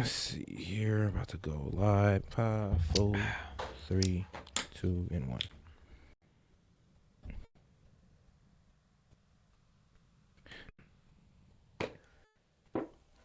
Let's see here. About to go live. 5, 4, 3, 2, and 1.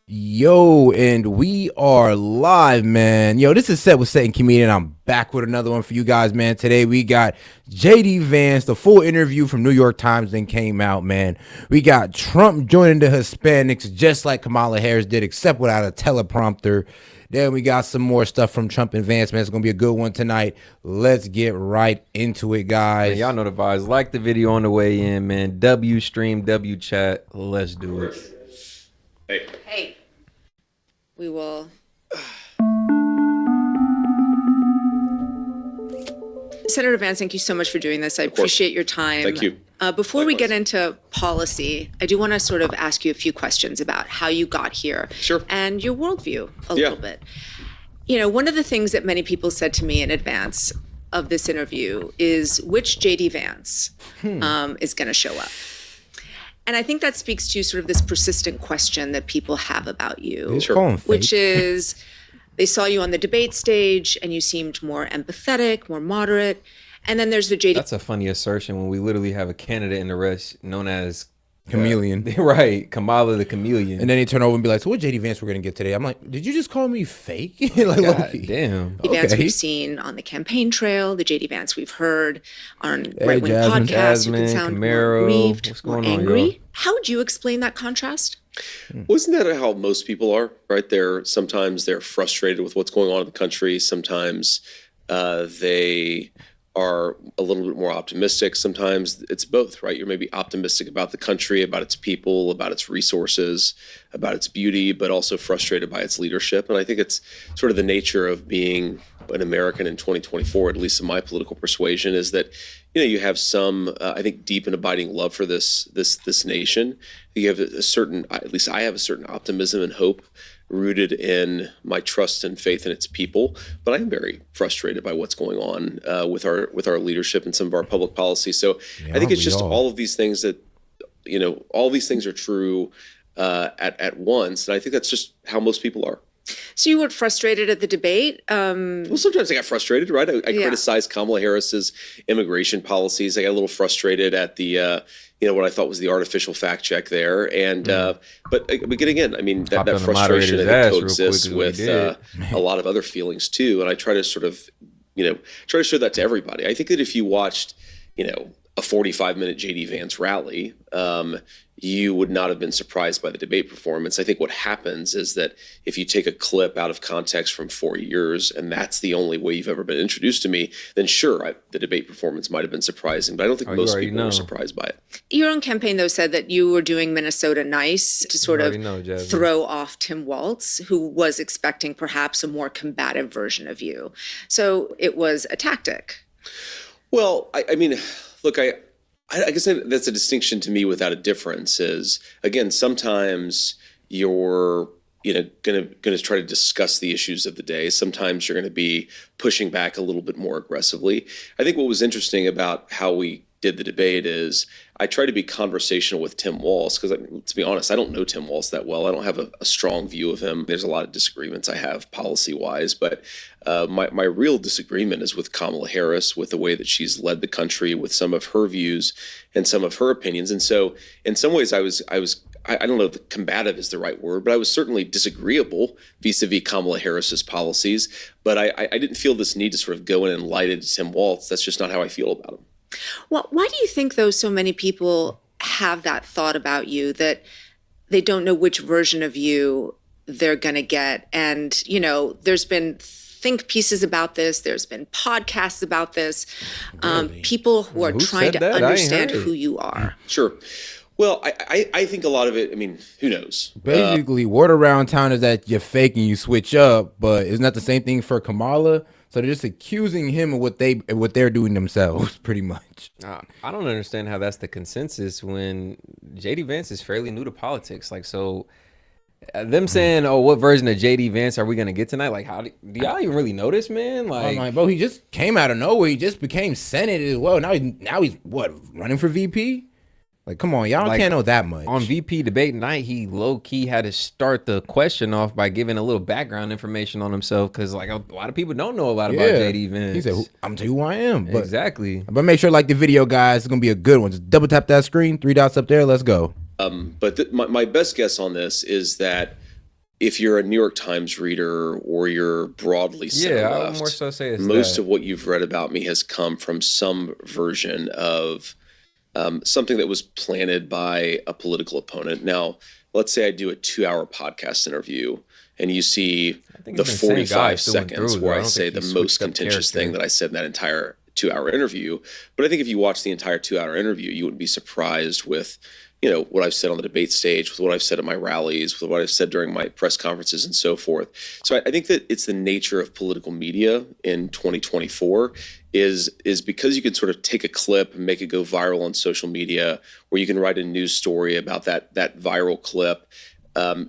Yo, and we are live, man. Yo, this is Set with S.E.T. and Comedian. I'm back with another one for you guys, man. Today we got JD Vance. The full interview from New York Times then came out, man. We got Trump joining the Hispanics just like Kamala Harris did, except without a teleprompter. Then we got some more stuff from Trump and Vance, man. It's going to be a good one tonight. Let's get right into it, guys. Man, y'all know the vibes. Like the video on the way in, man. W stream, W chat. Let's do it. Hey. We will. Senator Vance, thank you so much for doing this. I appreciate your time. Thank you. Before we get into policy, I do want to sort of ask you a few questions about how you got here. Sure. And your worldview a little bit. You know, one of the things that many people said to me in advance of this interview is which JD Vance is going to show up. And I think that speaks to sort of this persistent question that people have about you, which is they saw you on the debate stage and you seemed more empathetic, more moderate. And then there's the JD. That's a funny assertion when we literally have a candidate in the race known as Chameleon. Right, Camala the Chameleon. And then he turn over and be like, so what JD Vance we're going to get today? I'm like, did you just call me fake? Like, God damn. JD Vance we've seen on the campaign trail, the JD Vance we've heard on right-wing podcasts. Jasmine, you can sound Camaro, more grieved, what's going more on, angry. y'all? How would you explain that contrast? Well, isn't that how most people are, right? Sometimes they're frustrated with what's going on in the country. Sometimes they are a little bit more optimistic. Sometimes it's both, right? You're maybe optimistic about the country, about its people, about its resources, about its beauty, but also frustrated by its leadership. And I think it's sort of the nature of being an American in 2024, at least in my political persuasion, is that, you know, you have some, I think, deep and abiding love for this nation. You have a certain, at least I have a certain optimism and hope rooted in my trust and faith in its people, but I'm very frustrated by what's going on with our leadership and some of our public policy. So I think it's just all of these things that, you know, all these things are true at once, and I think that's just how most people are. So you were frustrated at the debate? Well, sometimes I got frustrated, right? I criticized Kamala Harris's immigration policies. I got a little frustrated at the, you know, what I thought was the artificial fact check there. And but again, I mean, that frustration I think coexists with a lot of other feelings too. And I try to sort of, you know, try to show that to everybody. I think that if you watched, you know, a 45-minute JD Vance rally, you would not have been surprised by the debate performance. I think what happens is that if you take a clip out of context from 4 years and that's the only way you've ever been introduced to me, then sure, the debate performance might have been surprising, but I don't think most people were surprised by it. Your own campaign, though, said that you were doing Minnesota nice to sort of throw off Tim Walz, who was expecting perhaps a more combative version of you. So it was a tactic. Well, I mean, look, I guess that's a distinction to me without a difference is, again, sometimes you're, you know, gonna try to discuss the issues of the day. Sometimes you're going to be pushing back a little bit more aggressively. I think what was interesting about how we did the debate is I tried to be conversational with Tim Walz because, to be honest, I don't know Tim Walz that well. I don't have a strong view of him. There's a lot of disagreements I have policy-wise, but my real disagreement is with Kamala Harris, with the way that she's led the country, with some of her views and some of her opinions. And so in some ways I don't know if combative is the right word, but I was certainly disagreeable vis-a-vis Kamala Harris's policies, but I didn't feel this need to sort of go in and light it to Tim Walz. That's just not how I feel about him. Well, why do you think, though, so many people have that thought about you, that they don't know which version of you they're going to get? And, you know, there's been think pieces about this. There's been podcasts about this. People who are trying to understand who you are. Sure. Well, I think a lot of it, I mean, who knows? Basically, word around town is that you're fake and you switch up, but isn't that the same thing for Kamala? So they're just accusing him of what they're doing themselves, pretty much. I don't understand how that's the consensus when JD Vance is fairly new to politics. Like, so them saying, "Oh, what version of JD Vance are we gonna get tonight?" Like, how do y'all even really know this man? Like, I'm like, bro, he just came out of nowhere. He just became Senate as well. Now he's what, running for VP? Like, come on, y'all Like, can't know that much. On VP debate night, he low key had to start the question off by giving a little background information on himself, because like a lot of people don't know a lot about JD Vance. He said, "I'm gonna tell you who I am." But, Exactly. But make sure like the video, guys. It's gonna be a good one. Just double tap that screen, 3 dots up there. Let's go. But my best guess on this is that if you're a New York Times reader or you're broadly center I left, would more so say it's most of what you've read about me has come from some version of something that was planted by a political opponent. Now, let's say I do a 2-hour podcast interview and you see the 45 seconds where I say the most contentious thing that I said in that entire 2-hour interview. But I think if you watch the entire 2-hour interview, you wouldn't be surprised with, you know, what I've said on the debate stage, with what I've said at my rallies, with what I've said during my press conferences and so forth. So I think that it's the nature of political media in 2024 is because you can sort of take a clip and make it go viral on social media, or you can write a news story about that viral clip.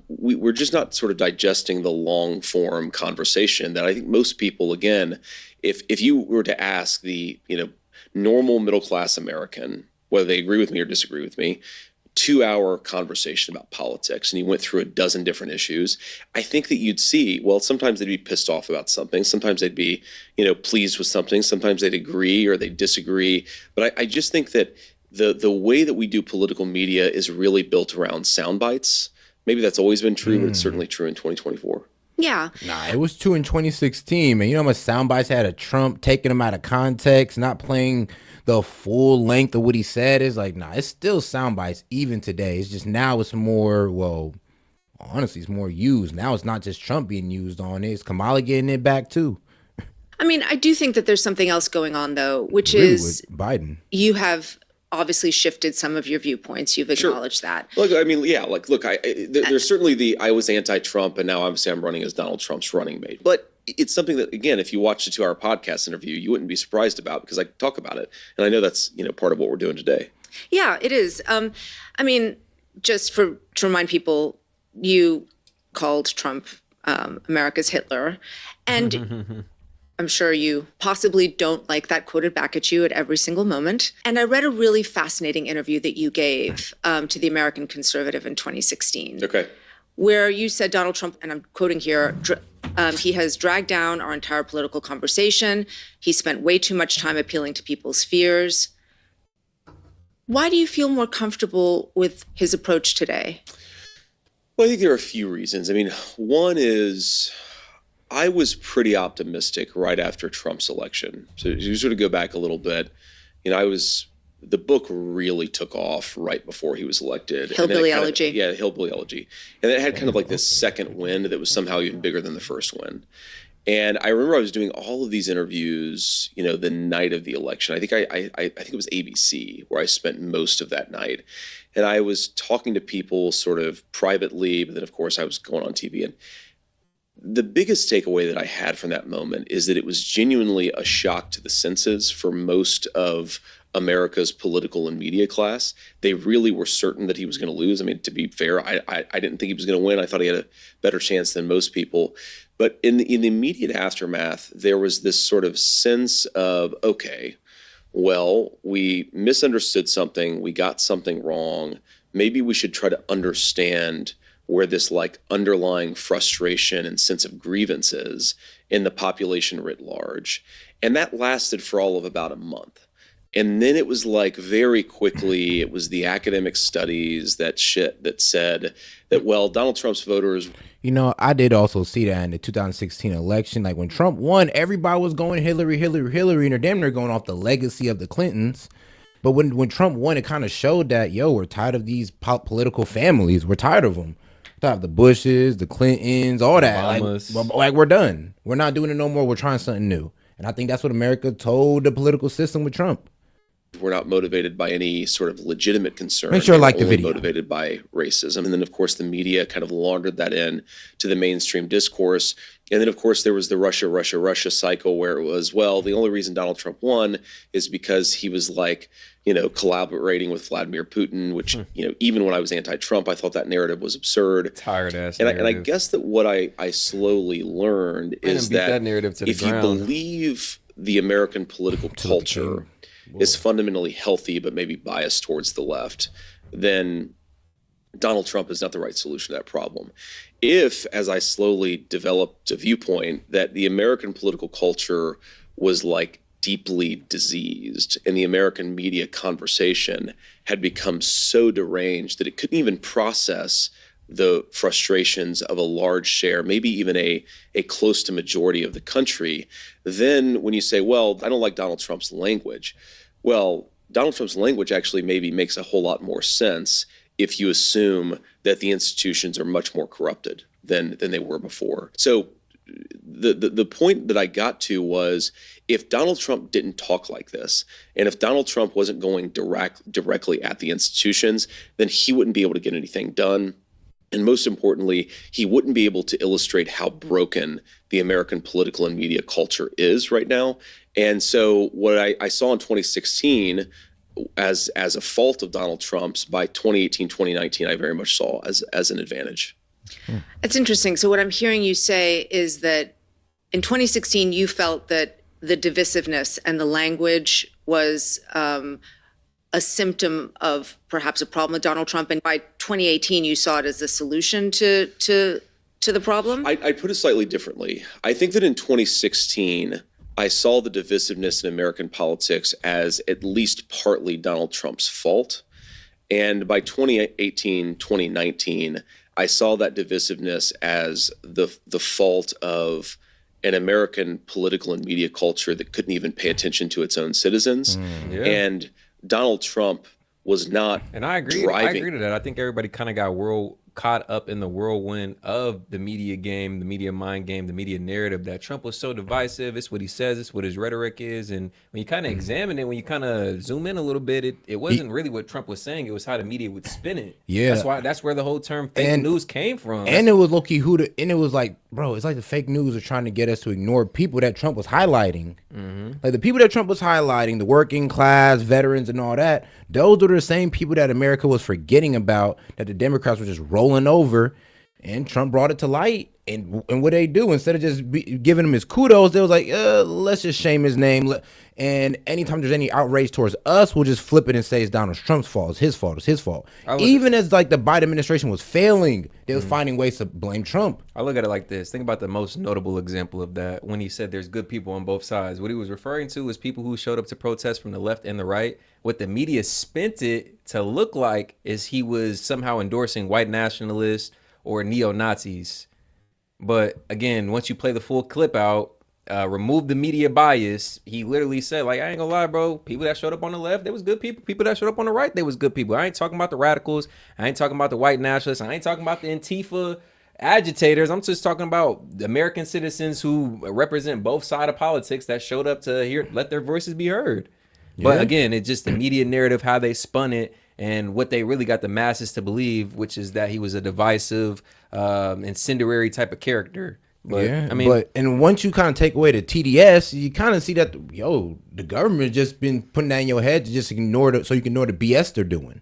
We're just not sort of digesting the long form conversation that I think most people, again, if you were to ask the, you know, normal middle class American, whether they agree with me or disagree with me, 2-hour conversation about politics, and you went through a dozen different issues, I think that you'd see, well, sometimes they'd be pissed off about something. Sometimes they'd be, you know, pleased with something. Sometimes they'd agree or they disagree. But I just think that the way that we do political media is really built around sound bites. Maybe that's always been true, but it's certainly true in 2024. Yeah. Nah, it was true in 2016, man. You know how much sound bites had of Trump taking them out of context, not playing the full length of what he said. Is like, nah, it's still sound bites even today. It's just now it's more, well, honestly, it's more used. Now it's not just Trump being used on it. It's Kamala getting it back too. I mean, I do think that there's something else going on, though, which Really is with Biden. You have obviously shifted some of your viewpoints. You've acknowledged that. Look, I mean, yeah, look, there's certainly I was anti-Trump, and now obviously I'm running as Donald Trump's running mate. But it's something that, again, if you watch the 2-hour podcast interview, you wouldn't be surprised about, because I talk about it, and I know that's, you know, part of what we're doing today. Yeah, it is. I mean, just to remind people, you called Trump America's Hitler, and I'm sure you possibly don't like that quoted back at you at every single moment. And I read a really fascinating interview that you gave to the American Conservative in 2016. Okay. Where you said Donald Trump, and I'm quoting here, he has dragged down our entire political conversation. He spent way too much time appealing to people's fears. Why do you feel more comfortable with his approach today? Well, I think there are a few reasons. I mean, one is I was pretty optimistic right after Trump's election. So you sort of go back a little bit, you know, the book really took off right before he was elected. Hillbilly Elegy. Yeah, Hillbilly Elegy. And it had kind of like this second wind that was somehow even bigger than the first wind. And I remember I was doing all of these interviews, you know, the night of the election. I think it was ABC where I spent most of that night. And I was talking to people sort of privately, but then of course I was going on TV. And the biggest takeaway that I had from that moment is that it was genuinely a shock to the senses for most of America's political and media class. They really were certain that he was going to lose. I mean, to be fair, I didn't think he was going to win. I thought he had a better chance than most people. But in the immediate aftermath, there was this sort of sense of, okay, well, we misunderstood something. We got something wrong. Maybe we should try to understand where this like underlying frustration and sense of grievance is in the population writ large. And that lasted for all of about a month. And then it was like very quickly, it was the academic studies that said that, well, Donald Trump's voters. You know, I did also see that in the 2016 election. Like when Trump won, everybody was going Hillary, and they're damn near going off the legacy of the Clintons. But when Trump won, it kind of showed that, yo, we're tired of these political families. We're tired of them. We're tired of the Bushes, the Clintons, all that. Like we're done. We're not doing it no more. We're trying something new. And I think that's what America told the political system with Trump. We're not motivated by any sort of legitimate concern. Make sure I like the only video. Motivated by racism. And then, of course, the media kind of laundered that in to the mainstream discourse. And then, of course, there was the Russia cycle where it was, well, the only reason Donald Trump won is because he was like, you know, collaborating with Vladimir Putin, which, you know, even when I was anti-Trump, I thought that narrative was absurd. Tired ass narrative. And I guess that what I slowly learned is that narrative to the if you believe the American political culture, is fundamentally healthy but maybe biased towards the left, then Donald Trump is not the right solution to that problem. If, as I slowly developed a viewpoint, that the American political culture was like deeply diseased and the American media conversation had become so deranged that it couldn't even process the frustrations of a large share, maybe even a close to majority of the country, then when you say, well, I don't like Donald Trump's language, well, Donald Trump's language actually maybe makes a whole lot more sense if you assume that the institutions are much more corrupted than they were before. So the point that I got to was, if Donald Trump didn't talk like this, and if Donald Trump wasn't going directly at the institutions, then he wouldn't be able to get anything done. And most importantly, he wouldn't be able to illustrate how broken the American political and media culture is right now. And so what I saw in 2016 as a fault of Donald Trump's, by 2018, 2019, I very much saw as an advantage. It's interesting. So what I'm hearing you say is that in 2016, you felt that the divisiveness and the language was a symptom of perhaps a problem with Donald Trump. And by 2018, you saw it as the solution to the problem? I put it slightly differently. I think that in 2016, I saw the divisiveness in American politics as at least partly Donald Trump's fault. And by 2018, 2019, I saw that divisiveness as the fault of an American political and media culture that couldn't even pay attention to its own citizens. And Donald Trump was not And I agree. driving. I agree to that. I think everybody kind of got caught up in the whirlwind of the media game, the media mind game, the media narrative that Trump was so divisive. It's what he says. It's what his rhetoric is. And when you kind of examine it, when you kind of zoom in a little bit, it wasn't really what Trump was saying. It was how the media would spin it. Yeah. That's where the whole term fake news came from. And it was low-key and it was like, bro, it's like the fake news are trying to get us to ignore people that Trump was highlighting. Like the people that Trump was highlighting, the working class, veterans and all that, those are the same people that America was forgetting about, that the Democrats were just rolling over, and Trump brought it to light. And what they do, instead of just giving him his kudos, they was like, let's just shame his name. And anytime there's any outrage towards us, we'll just flip it and say it's Donald Trump's fault. It's his fault. It's his fault. Even as like the Biden administration was failing, they was finding ways to blame Trump. I look at it like this. Think about the most notable example of that when he said there's good people on both sides. What he was referring to was people who showed up to protest from the left and the right. What the media spent it to look like is he was somehow endorsing white nationalists or neo-Nazis. But again, once you play the full clip out, remove the media bias, he literally said, like, I ain't gonna lie, bro, people that showed up on the left, they was good people. People that showed up on the right, they was good people. I ain't talking about the radicals. I ain't talking about the white nationalists. I ain't talking about the Antifa agitators. I'm just talking about American citizens who represent both sides of politics that showed up to let their voices be heard. But again, it's just the media narrative, how they spun it, and what they really got the masses to believe, which is that he was a divisive, incendiary type of character. But, I mean, and once you kind of take away the TDS, you kind of see that, the government just been putting that in your head to just ignore it, so you can ignore the BS they're doing.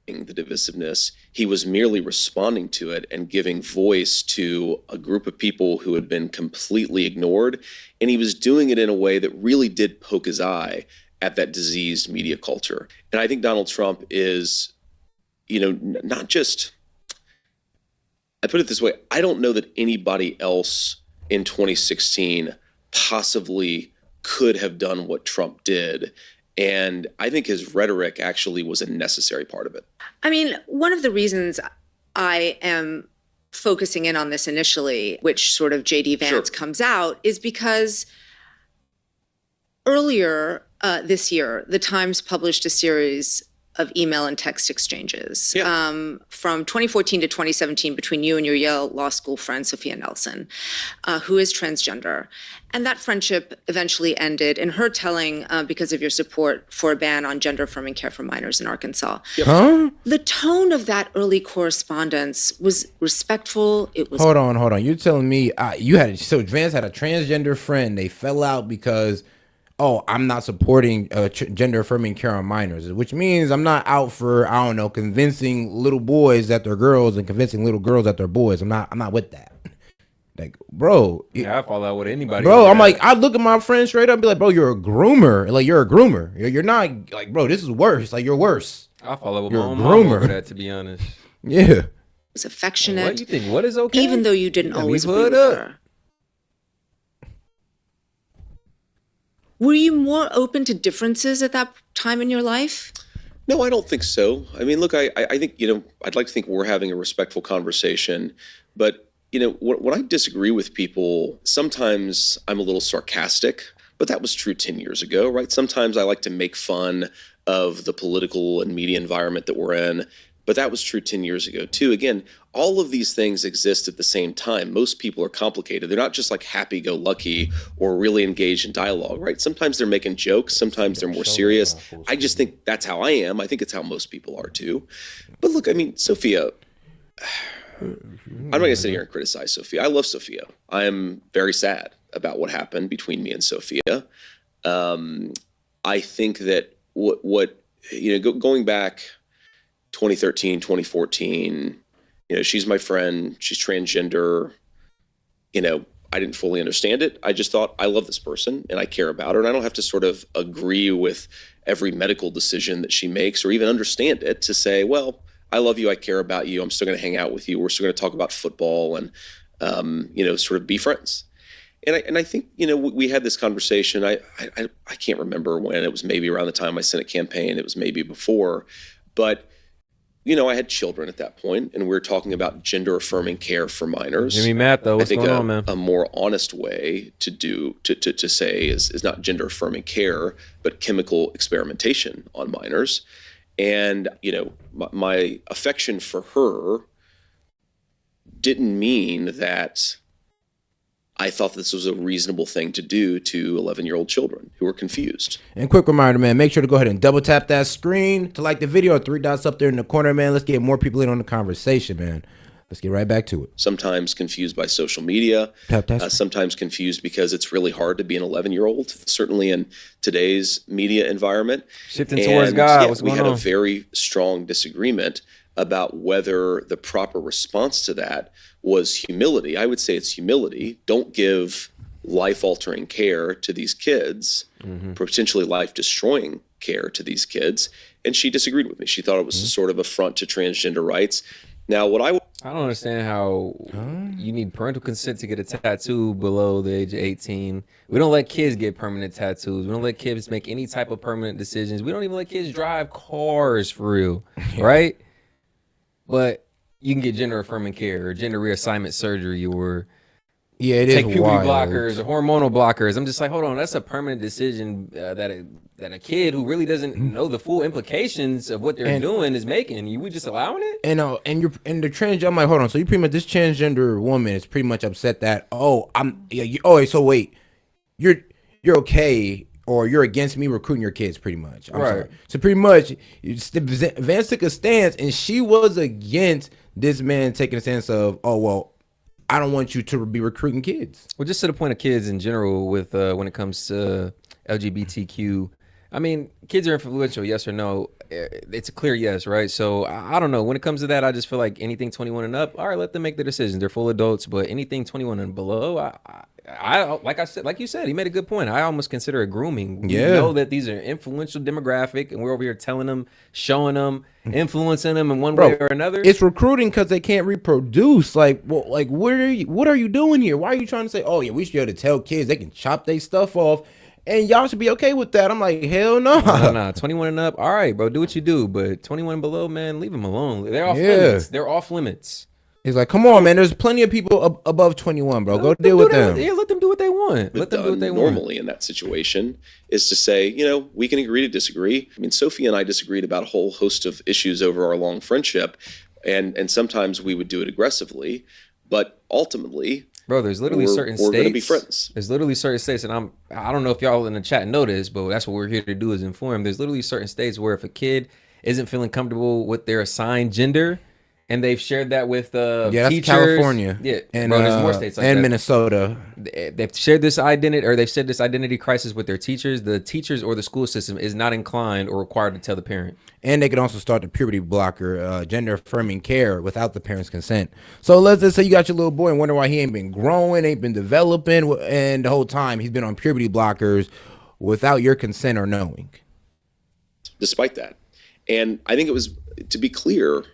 The divisiveness, he was merely responding to it and giving voice to a group of people who had been completely ignored. And he was doing it in a way that really did poke his eye at that diseased media culture. And I think Donald Trump is, not just, I put it this way, I don't know that anybody else in 2016 possibly could have done what Trump did. And I think his rhetoric actually was a necessary part of it. I mean, one of the reasons I am focusing in on this initially, which sort of J.D. Vance comes out, is because earlier this year, the Times published a series of email and text exchanges from 2014 to 2017 between you and your Yale Law School friend, Sophia Nelson, who is transgender. And that friendship eventually ended in her telling, because of your support for a ban on gender-affirming care for minors in Arkansas. Huh? The tone of that early correspondence was respectful. It was. Hold on. You're telling me Vance had a transgender friend. They fell out because, I'm not supporting gender-affirming care on minors, which means I'm not out for, convincing little boys that they're girls and convincing little girls that they're boys. I'm not with that. Like, bro, Yeah, I fall out with anybody. bro, over I'm that. like, I look at my friend straight up and be like, bro, you're a groomer. Like, you're a groomer. You're not like, bro, this is worse. Like, you're worse. I fall out with you're my a own mom groomer. over that, to be honest. Yeah. Was affectionate. What you think? What is okay? Even though you didn't Let me always agree put with up. her. Were you more open to differences at that time in your life? No, I don't think so. I mean, look, I think, I'd like to think we're having a respectful conversation, but, when I disagree with people, sometimes I'm a little sarcastic, but that was true 10 years ago, right? Sometimes I like to make fun of the political and media environment that we're in, but that was true 10 years ago too. Again, all of these things exist at the same time. Most people are complicated. They're not just like happy-go-lucky or really engaged in dialogue, right? Sometimes they're making jokes. Sometimes they're more serious. I just think that's how I am. I think it's how most people are too. But look, I mean, Sophia, I'm not going to sit here and criticize Sophia. I love Sophia. I am very sad about what happened between me and Sophia. I think that going back 2013, 2014, she's my friend. She's transgender. I didn't fully understand it. I just thought, I love this person and I care about her. And I don't have to sort of agree with every medical decision that she makes or even understand it to say, well, I love you. I care about you. I'm still going to hang out with you. We're still going to talk about football and, sort of be friends. And I think, we had this conversation. I can't remember when. It was maybe around the time my Senate campaign. It was maybe before. But I had children at that point, and we were talking about gender-affirming care for minors. Give me Matt, though. What's I think going on, man? a more honest way to say is not gender-affirming care, but chemical experimentation on minors. And, my affection for her didn't mean that I thought this was a reasonable thing to do to 11-year-old children who were confused. And quick reminder, man, make sure to go ahead and double tap that screen to like the video. 3 dots up there in the corner, man. Let's get more people in on the conversation, man. Let's get right back to it. Sometimes confused by social media, sometimes confused because it's really hard to be an 11-year-old, certainly in today's media environment. Shifting towards God, yeah, what's going on? We had a very strong disagreement about whether the proper response to that was humility. I would say it's humility. Don't give life-altering care to these kids, potentially life-destroying care to these kids. And she disagreed with me. She thought it was a sort of affront to transgender rights. Now, what I don't understand how you need parental consent to get a tattoo below the age of 18. We don't let kids get permanent tattoos. We don't let kids make any type of permanent decisions. We don't even let kids drive cars for real, right? But you can get gender affirming care or gender reassignment surgery or take puberty blockers or hormonal blockers. I'm just like, hold on, that's a permanent decision that a kid who really doesn't know the full implications of what they're doing is making. We just allowing it? And the transgender, I'm like, hold on. So you pretty much, this transgender woman is pretty much upset that, so wait, you're okay, or you're against me recruiting your kids, pretty much. I'm sorry. So pretty much, Vance took a stance, and she was against this man taking a stance of, I don't want you to be recruiting kids. Well, just to the point of kids in general with when it comes to LGBTQ, I mean, kids are influential, yes or no. It's a clear yes, right? So I don't know. When it comes to that, I just feel like anything 21 and up, all right, let them make the decisions. They're full adults, but anything 21 and below, I like you said, he made a good point. I almost consider it grooming. Yeah. You know that these are influential demographic, and we're over here telling them, showing them, influencing them in one way or another. It's recruiting because they can't reproduce. Like, what are you doing here? Why are you trying to say, oh yeah, we should be able to tell kids they can chop their stuff off, and y'all should be okay with that? I'm like, hell no. No. 21 and up, all right, bro, do what you do. But 21 and below, man, leave them alone. They're off limits. They're off limits. He's like, come on, man. There's plenty of people above 21, bro. Go deal with them. Yeah, let them do what they want. Let them do what they want. Normally in that situation is to say, we can agree to disagree. I mean, Sophie and I disagreed about a whole host of issues over our long friendship, and sometimes we would do it aggressively, but ultimately, bro, there's literally certain states. We're going to be friends. There's literally certain states, and I don't know if y'all in the chat know this, but that's what we're here to do is inform. There's literally certain states where if a kid isn't feeling comfortable with their assigned gender, And they've shared that with Yeah, that's teachers. California. Yeah, And, bro, there's more states like and that. Minnesota. They've shared this identity, or they've said this identity crisis with their teachers. The teachers or the school system is not inclined or required to tell the parent. And they can also start the puberty blocker, gender affirming care without the parent's consent. So let's just say you got your little boy and wonder why he ain't been growing, ain't been developing, and the whole time he's been on puberty blockers without your consent or knowing. Despite that. And I think it was, to be clear,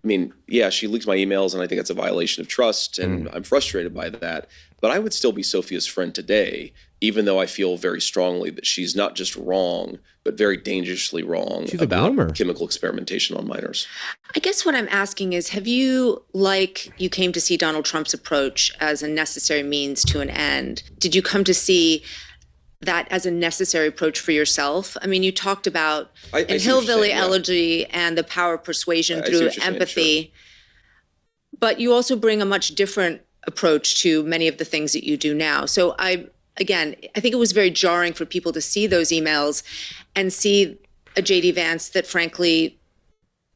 I mean, yeah, she leaked my emails, and I think that's a violation of trust, and I'm frustrated by that. But I would still be Sophia's friend today, even though I feel very strongly that she's not just wrong, but very dangerously wrong about chemical experimentation on minors. I guess what I'm asking is, have you, like you came to see Donald Trump's approach as a necessary means to an end, did you come to see that as a necessary approach for yourself? I mean, you talked about in Hillbilly Elegy and the power of persuasion through empathy, but you also bring a much different approach to many of the things that you do now. So I think it was very jarring for people to see those emails and see a JD Vance that frankly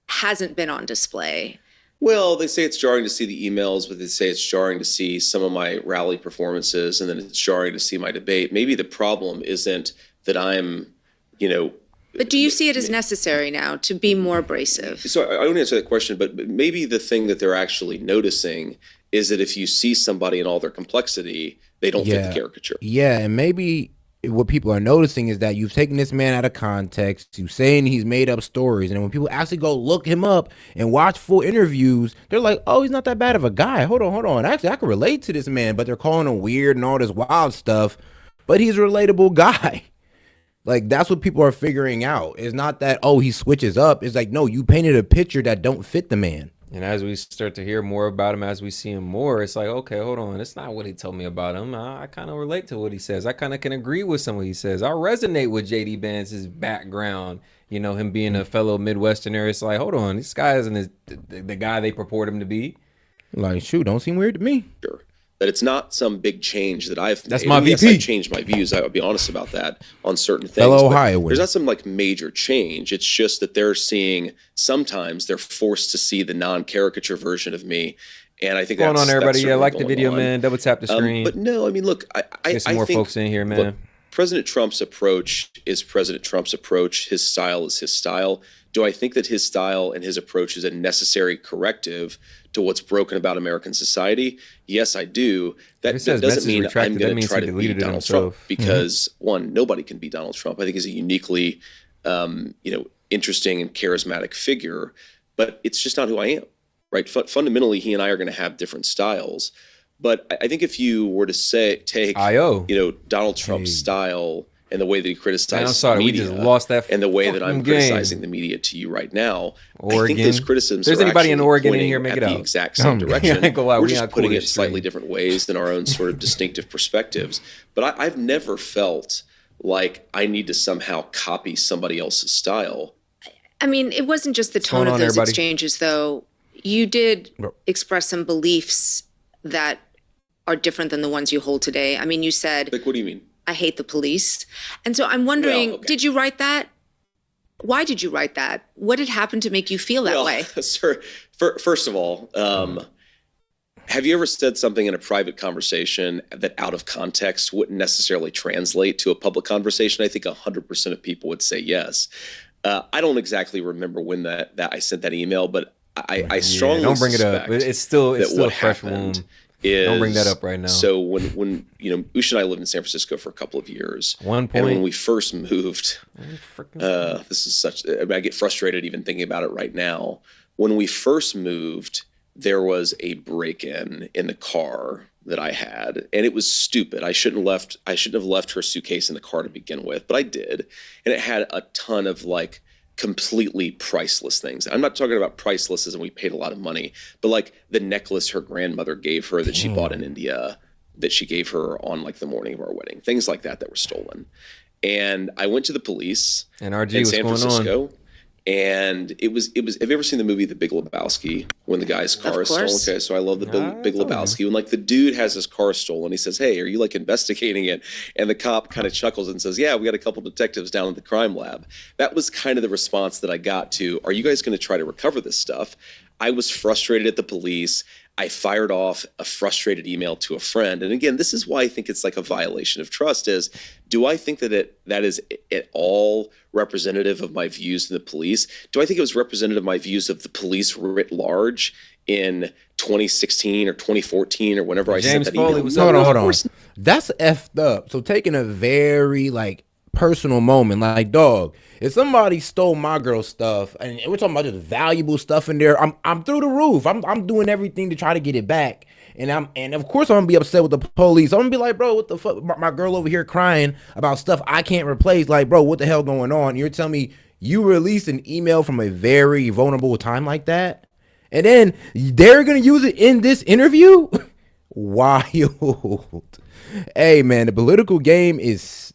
hasn't been on display. Well, they say it's jarring to see the emails, but they say it's jarring to see some of my rally performances, and then it's jarring to see my debate. Maybe the problem isn't that I'm, But do you see it as necessary now to be more abrasive? So I don't answer that question, but maybe the thing that they're actually noticing is that if you see somebody in all their complexity, they don't fit the caricature. Yeah, and maybe what people are noticing is that you've taken this man out of context. You're saying he's made up stories, and when people actually go look him up and watch full interviews, they're like, "Oh, he's not that bad of a guy. Hold on. Actually, I can relate to this man." But they're calling him weird and all this wild stuff. But he's a relatable guy. Like, that's what people are figuring out. It's not that, oh, he switches up. It's like, no, you painted a picture that don't fit the man. And as we start to hear more about him, as we see him more, it's like, okay, hold on. It's not what he told me about him. I kind of relate to what he says. I kind of can agree with some of what he says. I resonate with JD Vance's background, him being a fellow Midwesterner. It's like, hold on, this guy isn't the guy they purport him to be. Like, shoot, don't seem weird to me. Sure. That it's not some big change that I've That's made. my Yes, VP. I've changed my views. I would be honest about that on certain things. Fellow but Ohioan. there's not some major change. It's just that they're seeing, sometimes they're forced to see the non-caricature version of me. And I think What's going on, everybody? that's Yeah, like the certainly video, going on. man. Double tap the screen. But no, I mean, look, I Get some more think, folks in here, man. Look, President Trump's approach is President Trump's approach. His style is his style. Do I think that his style and his approach is a necessary corrective to what's broken about American society? Yes, I do. That doesn't mean I'm going to try to beat Donald Trump, because one, nobody can beat Donald Trump. I think he's a uniquely, interesting and charismatic figure, but it's just not who I am, right? Fundamentally, he and I are going to have different styles. But I think if you were to take Donald Trump's style and the way that he criticizes the media, we just lost that and the way that I'm game. criticizing the media to you right now, Oregon. I think those criticisms There's are anybody in actually Oregon in pointing here, make it at the out. exact same direction. We're just putting it in stream. slightly different ways than our own sort of distinctive perspectives. But I've never felt like I need to somehow copy somebody else's style. I mean, it wasn't just the tone of those exchanges, though. You did express some beliefs that are different than the ones you hold today. I mean, you said, like, what do you mean? I hate the police. And so I'm wondering, did you write that? Why did you write that? What had happened to make you feel that way? Sir, first of all, have you ever said something in a private conversation that out of context wouldn't necessarily translate to a public conversation? I think 100% of people would say yes. I don't exactly remember when that I sent that email, but I strongly don't bring it up. It's still a fresh wound. Don't bring that up right now. So when Usha and I lived in San Francisco for a couple of years. And when we first moved, this is I get frustrated even thinking about it right now. When we first moved, there was a break-in in the car that I had, and it was stupid. I shouldn't have left her suitcase in the car to begin with, but I did, and it had a ton of completely priceless things. I'm not talking about priceless as in we paid a lot of money, but the necklace her grandmother gave her that she bought in India, that she gave her on the morning of our wedding, things like that were stolen. And I went to the police and RG in was San going Francisco. On. And it was. Have you ever seen the movie The Big Lebowski when the guy's car is stolen? Okay, so I love the Big Lebowski. When the dude has his car stolen, he says, "Hey, are you investigating it?" And the cop kind of chuckles and says, "Yeah, we got a couple detectives down at the crime lab." That was kind of the response that I got to, "Are you guys going to try to recover this stuff?" I was frustrated at the police. I fired off a frustrated email to a friend. And again, this is why I think it's like a violation of trust is, do I think that that is at all representative of my views of the police? Do I think it was representative of my views of the police writ large in 2016 or 2014 or whenever I sent that email? Hold on. That's effed up. So taking a very like personal moment, like, dog, if somebody stole my girl's stuff and we're talking about just valuable stuff in there, I'm through the roof. I'm doing everything to try to get it back. And of course I'm gonna be upset with the police. I'm gonna be like, bro, what the fuck? My girl over here crying about stuff I can't replace. Like, bro, what the hell going on? You're telling me you released an email from a very vulnerable time like that? And then they're gonna use it in this interview? Wild. Hey man, the political game is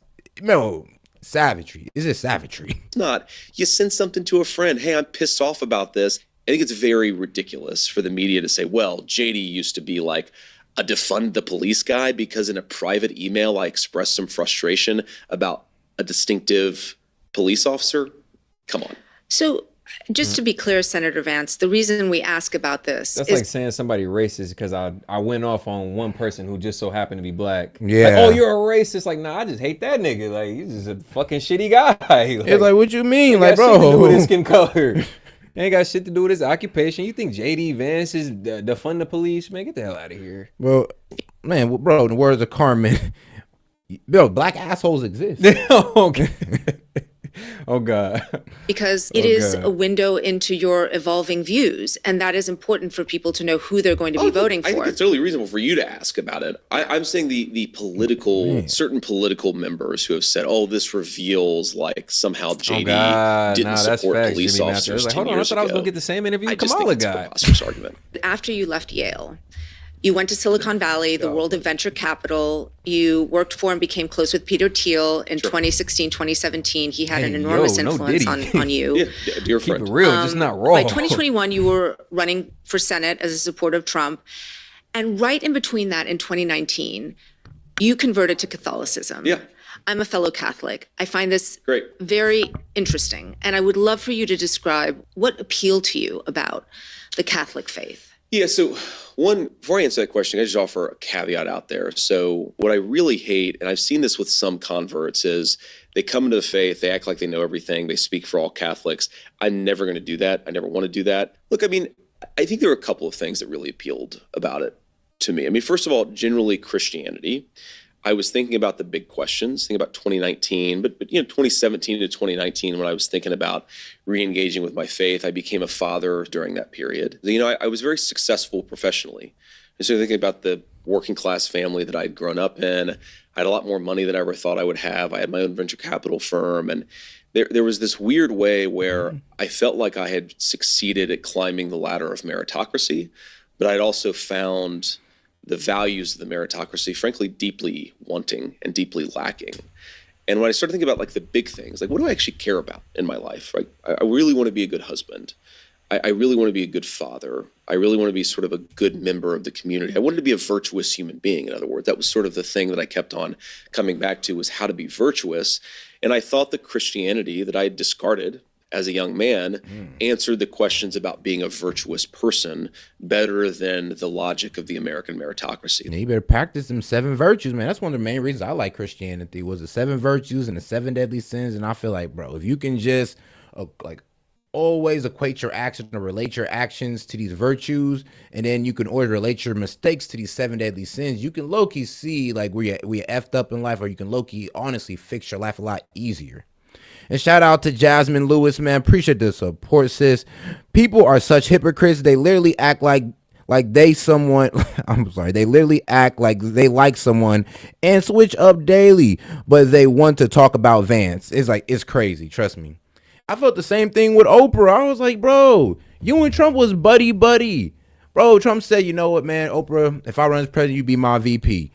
savagery. Is it savagery? It's not. You send something to a friend. Hey, I'm pissed off about this. I think it's very ridiculous for the media to say, well, JD used to be like a defund the police guy because in a private email I expressed some frustration about a distinctive police officer. Come on. So just to be clear, Senator Vance, the reason we ask about this That's is like saying somebody racist because I went off on one person who just so happened to be black. Yeah. Like, oh, you're a racist. Like, nah, I just hate that nigga. Like, he's just a fucking shitty guy. Like, It's like, what you mean? ain't Like, got shit to do with his bro. skin color. Ain't got shit to do with his occupation. You think JD Vance is defund the police? Man, get the hell out of here. Well, man, bro, in the words of Carmen, bro, black assholes exist. Okay. Oh God. because it is a window into your evolving views, and that is important for people to know who they're going to be voting I think for. it's totally reasonable for you to ask about it. I'm saying the political, certain political members who have said, oh, this reveals like somehow JD didn't support police officers like, 10 hold on, I years thought I was ago. going to get the same interview I with just think Kamala it's a guy. preposterous argument. After you left Yale, you went to Silicon Valley, the world of venture capital. You worked for and became close with Peter Thiel in 2016, 2017. He had an enormous influence on you. Yeah, dear Keep friend. it real, just not raw. By 2021, you were running for Senate as a supporter of Trump. And right in between that, in 2019, you converted to Catholicism. Yeah. I'm a fellow Catholic. I find this Great. very interesting. And I would love for you to describe what appealed to you about the Catholic faith. Yeah, so before I answer that question, I just offer a caveat out there. So what I really hate, and I've seen this with some converts, is they come into the faith, they act like they know everything, they speak for all Catholics. I'm never going to do that. I never want to do that. Look, I mean, I think there are a couple of things that really appealed about it to me. I mean, first of all, generally Christianity. I was thinking about the big questions, thinking about 2019, but 2017 to 2019, when I was thinking about re-engaging with my faith, I became a father during that period. I was very successful professionally. And so thinking about the working class family that I'd grown up in, I had a lot more money than I ever thought I would have. I had my own venture capital firm, and there was this weird way where I felt like I had succeeded at climbing the ladder of meritocracy, but I'd also found the values of the meritocracy, frankly, deeply wanting and deeply lacking. And when I started thinking about like the big things, like what do I actually care about in my life, right? I really want to be a good husband. I really want to be a good father. I really want to be sort of a good member of the community. I wanted to be a virtuous human being, in other words. That was sort of the thing that I kept on coming back to, was how to be virtuous. And I thought that Christianity that I had discarded as a young man answered the questions about being a virtuous person better than the logic of the American meritocracy. Yeah, you better practice them 7 virtues, man. That's one of the main reasons I like Christianity, was the 7 virtues and the 7 deadly sins. And I feel like, bro, if you can just like always equate your action or relate your actions to these virtues, and then you can always relate your mistakes to these 7 deadly sins, you can low-key see like where you effed up in life, or you can low-key honestly fix your life a lot easier. And shout out to Jasmine Lewis, man. Appreciate the support, sis. People are such hypocrites. They literally act like they someone. I'm sorry. They literally act like they like someone and switch up daily, but they want to talk about Vance. It's crazy. Trust me. I felt the same thing with Oprah. I was like, bro, you and Trump was buddy. Bro, Trump said, you know what, man, Oprah, if I run as president, you be my VP.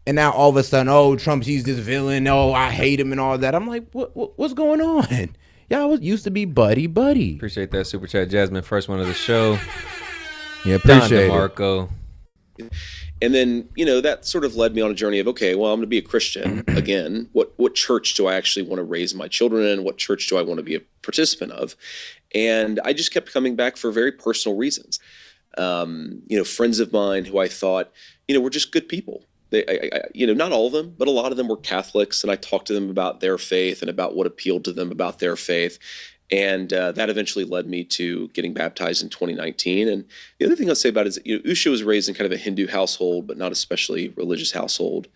And now all of a sudden, oh, Trump, he's this villain. Oh, I hate him and all that. I'm like, what's going on? Y'all used to be buddy. Appreciate that super chat, Jasmine. First one of the show. Yeah, appreciate it. Marco. And then, that sort of led me on a journey of, okay, well, I'm going to be a Christian again. What church do I actually want to raise my children in? What church do I want to be a participant of? And I just kept coming back for very personal reasons. Friends of mine who I thought, were just good people. Not all of them, but a lot of them were Catholics, and I talked to them about their faith and about what appealed to them about their faith. And that eventually led me to getting baptized in 2019. And the other thing I'll say about it is, Usha was raised in kind of a Hindu household, but not especially religious household.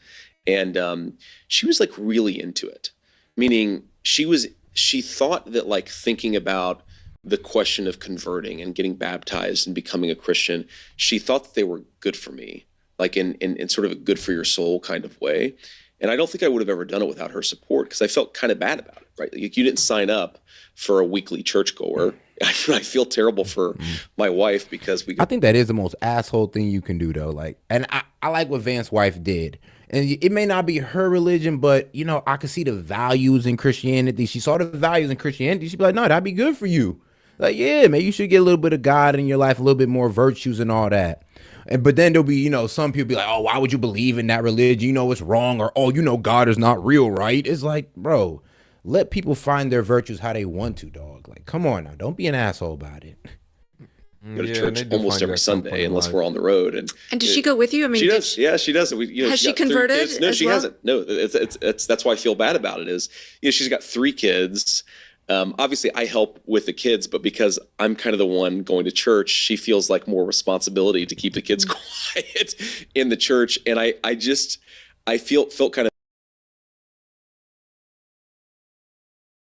And she was like really into it, meaning she thought that like thinking about the question of converting and getting baptized and becoming a Christian, she thought that they were good for me, like in sort of a good for your soul kind of way. And I don't think I would have ever done it without her support, because I felt kind of bad about it, right? Like, you didn't sign up for a weekly churchgoer. I feel terrible for my wife because I think that is the most asshole thing you can do, though. Like, and I like what Vance's wife did. And it may not be her religion, but, I could see the values in Christianity. She saw the values in Christianity. She'd be like, no, that'd be good for you. Like, yeah, man, you should get a little bit of God in your life, a little bit more virtues and all that. But then there'll be, some people be like, oh, why would you believe in that religion? It's wrong. Or, oh, God is not real, right? It's like, bro, let people find their virtues how they want to, dog. Like, come on now. Don't be an asshole about it. Go to church almost every Sunday unless we're on the road. And does she go with you? I mean, she does. Yeah, she does. Has she converted? No, she hasn't. No, it's that's why I feel bad about it. Is she's got 3 kids. Obviously, I help with the kids, but because I'm kind of the one going to church, she feels like more responsibility to keep the kids quiet in the church. And I felt kind of